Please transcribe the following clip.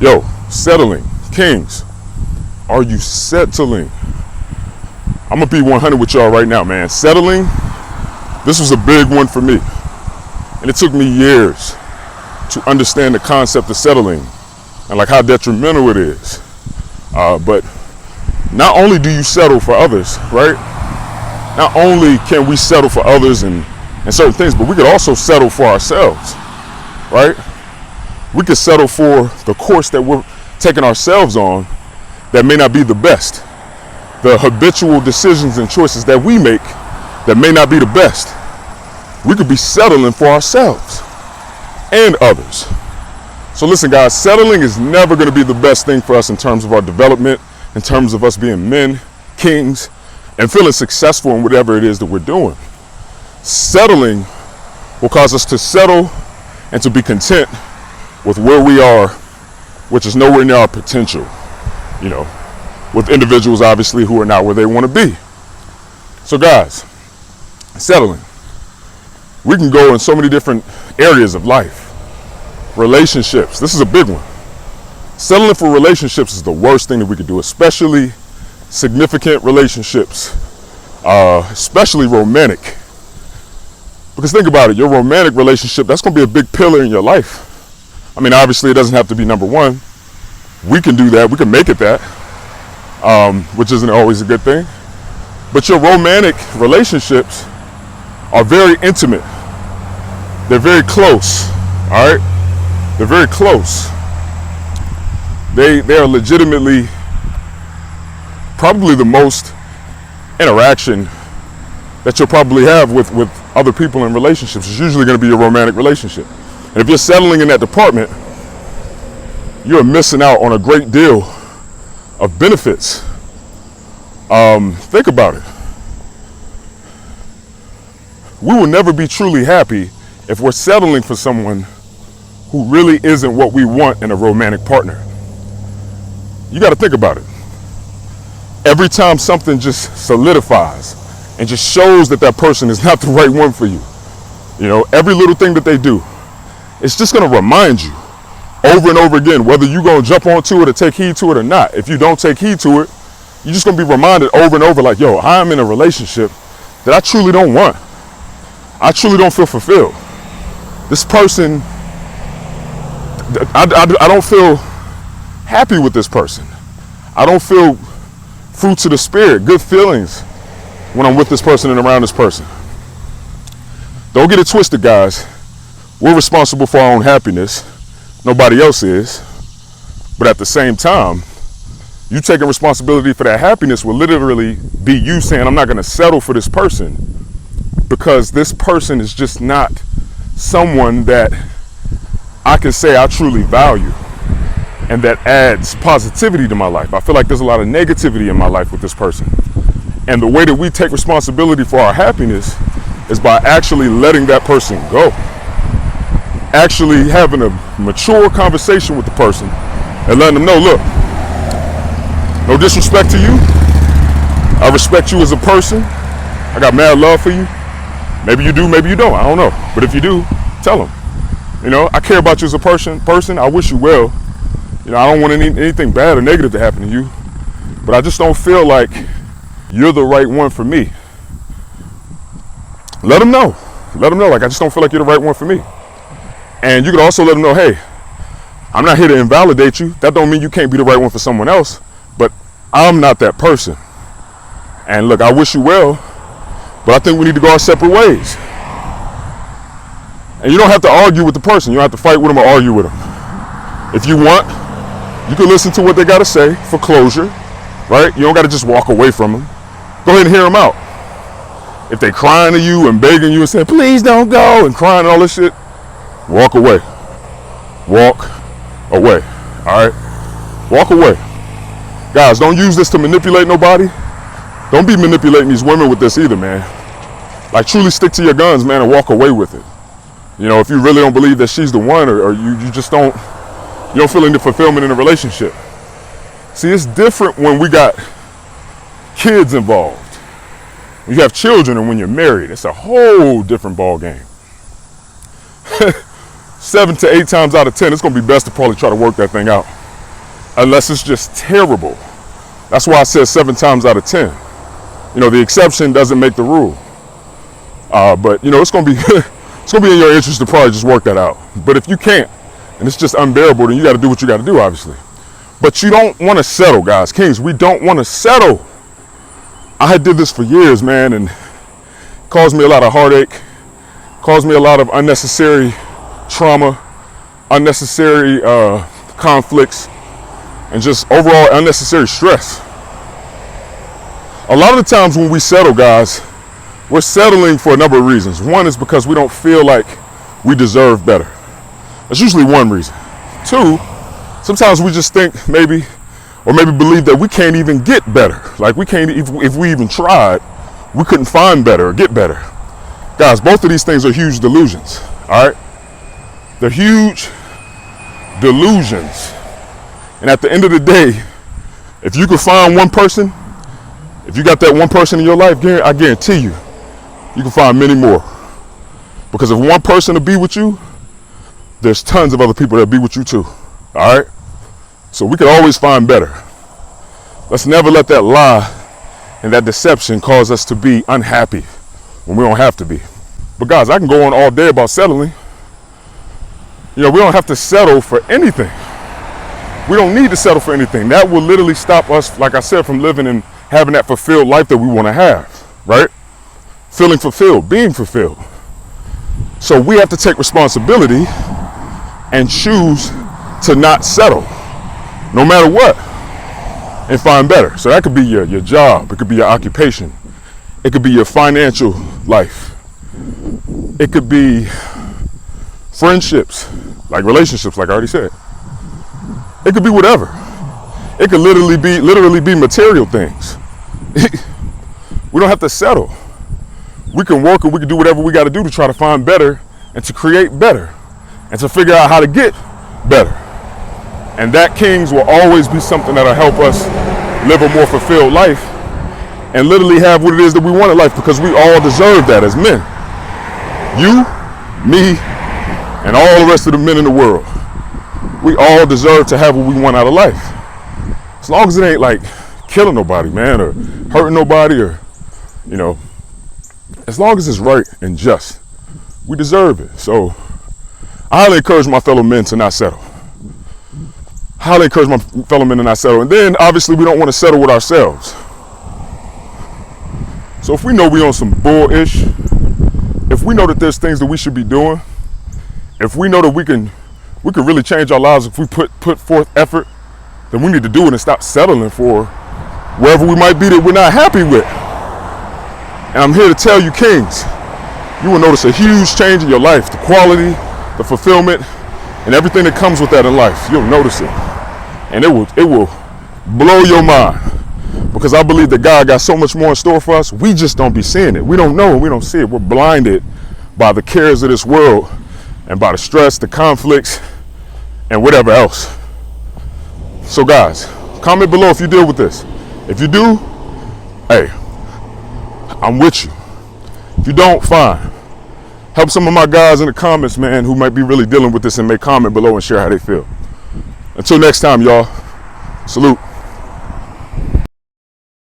Yo, settling. Kings, are you settling? I'm gonna be 100 with y'all right now, man. Settling, this was a big one for me. And it took me years to understand the concept of settling and like how detrimental it is. But not only do you settle for others, right? Not only can we settle for others and certain things, but we could also settle for ourselves, right? We could settle for the course that we're taking ourselves on that may not be the best. The habitual decisions and choices that we make that may not be the best. We could be settling for ourselves and others. So listen, guys, settling is never going to be the best thing for us in terms of our development, in terms of us being men, kings, and feeling successful in whatever it is that we're doing. Settling will cause us to settle and to be content with where we are, which is nowhere near our potential, you know, with individuals obviously who are not where they want to be. So guys, settling. We can go in so many different areas of life. Relationships, this is a big one. Settling for relationships is the worst thing that we could do, especially significant relationships, especially romantic. Because think about it, your romantic relationship, that's going to be a big pillar in your life. I mean, obviously it doesn't have to be number one. We can do that, we can make it that, which isn't always a good thing. But your romantic relationships are very intimate. They're very close, all right? They're very close. They are legitimately probably the most interaction that you'll probably have with other people in relationships. It's usually going to be a romantic relationship. And if you're settling in that department, you're missing out on a great deal of benefits. Think about it. We will never be truly happy if we're settling for someone who really isn't what we want in a romantic partner. You got to think about it. Every time something just solidifies and just shows that that person is not the right one for you, you know, every little thing that they do, it's just going to remind you over and over again, whether you're going to jump onto it or take heed to it or not. If you don't take heed to it, you're just going to be reminded over and over like, yo, I'm in a relationship that I truly don't want. I truly don't feel fulfilled. This person, I don't feel happy with this person. I don't feel fruits of the spirit, good feelings when I'm with this person and around this person. Don't get it twisted, guys. We're responsible for our own happiness. Nobody else is. But at the same time, you taking responsibility for that happiness will literally be you saying, I'm not going to settle for this person because this person is just not someone that I can say I truly value and that adds positivity to my life. I feel like there's a lot of negativity in my life with this person. And the way that we take responsibility for our happiness is by actually letting that person go. Actually having a mature conversation with the person and letting them know, look, no disrespect to you. I respect you as a person. I got mad love for you. Maybe you do, maybe you don't. I don't know. But if you do, tell them. You know, I care about you as a person. I wish you well. You know, I don't want anything bad or negative to happen to you. But I just don't feel like you're the right one for me. Let them know. Let them know. Like, I just don't feel like you're the right one for me. And you can also let them know, hey, I'm not here to invalidate you. That don't mean you can't be the right one for someone else. But I'm not that person. And look, I wish you well, but I think we need to go our separate ways. And you don't have to argue with the person. You don't have to fight with them or argue with them. If you want, you can listen to what they got to say for closure, right? You don't got to just walk away from them. Go ahead and hear them out. If they crying to you and begging you and saying, please don't go, and crying and all this shit, walk away. Walk away. All right? Walk away. Guys, don't use this to manipulate nobody. Don't be manipulating these women with this either, man. Like, truly stick to your guns, man, and walk away with it. You know, if you really don't believe that she's the one, or you just don't, you don't feel any fulfillment in a relationship. See, it's different when we got kids involved. When you have children and when you're married, it's a whole different ball game. 7 to 8 times out of 10, it's going to be best to probably try to work that thing out. unless it's just terrible. That's why I said 7 times out of 10. You know, the exception doesn't make the rule. But you know, it's gonna be it's gonna be in your interest to probably just work that out. But if you can't, and it's just unbearable, then you got to do what you got to do, obviously. But you don't want to settle, guys. Kings, we don't want to settle. I did this for years, man, and it caused me a lot of heartache, caused me a lot of unnecessary trauma, unnecessary conflicts, and just overall unnecessary stress. A lot of the times when we settle, guys, we're settling for a number of reasons. One is because we don't feel like we deserve better. That's usually one reason. 2, sometimes we just think maybe believe that we can't even get better. Like we can't, if we even tried, we couldn't find better or get better. Guys, both of these things are huge delusions, all right? They're huge delusions. And at the end of the day, if you could find one person, if you got that one person in your life, I guarantee you, you can find many more. Because if one person will be with you, there's tons of other people that'll be with you too, all right? So we can always find better. Let's never let that lie and that deception cause us to be unhappy when we don't have to be. But guys, I can go on all day about settling. You know, we don't have to settle for anything. We don't need to settle for anything. That will literally stop us, like I said, from living and having that fulfilled life that we want to have, right? Feeling fulfilled, being fulfilled. So we have to take responsibility and choose to not settle, no matter what, and find better. So that could be your job, it could be your occupation, it could be your financial life, it could be friendships, like relationships, like I already said. It could be whatever. It could literally be material things. We don't have to settle. We can work and we can do whatever we got to do to try to find better and to create better and to figure out how to get better. And that, Kings, will always be something that'll help us live a more fulfilled life and literally have what it is that we want in life, because we all deserve that as men. You, me, and all the rest of the men in the world. We all deserve to have what we want out of life. As long as it ain't like killing nobody, man, or hurting nobody, or, you know, as long as it's right and just, we deserve it. So I highly encourage my fellow men to not settle. Highly encourage my fellow men to not settle. And then obviously we don't want to settle with ourselves. So if we know we on some bull-ish, if we know that there's things that we should be doing, if we know that we can really change our lives if we put forth effort, then we need to do it and stop settling for wherever we might be that we're not happy with. And I'm here to tell you, Kings, you will notice a huge change in your life, the quality, the fulfillment, and everything that comes with that in life. You'll notice it. And it will blow your mind, because I believe that God got so much more in store for us. We just don't be seeing it. We don't know it. We don't see it. We're blinded by the cares of this world and by the stress, the conflicts, and whatever else. So guys, comment below if you deal with this. If you do, hey, I'm with you. If you don't, fine. Help some of my guys in the comments, man, who might be really dealing with this, and make comment below and share how they feel. Until next time, y'all, salute.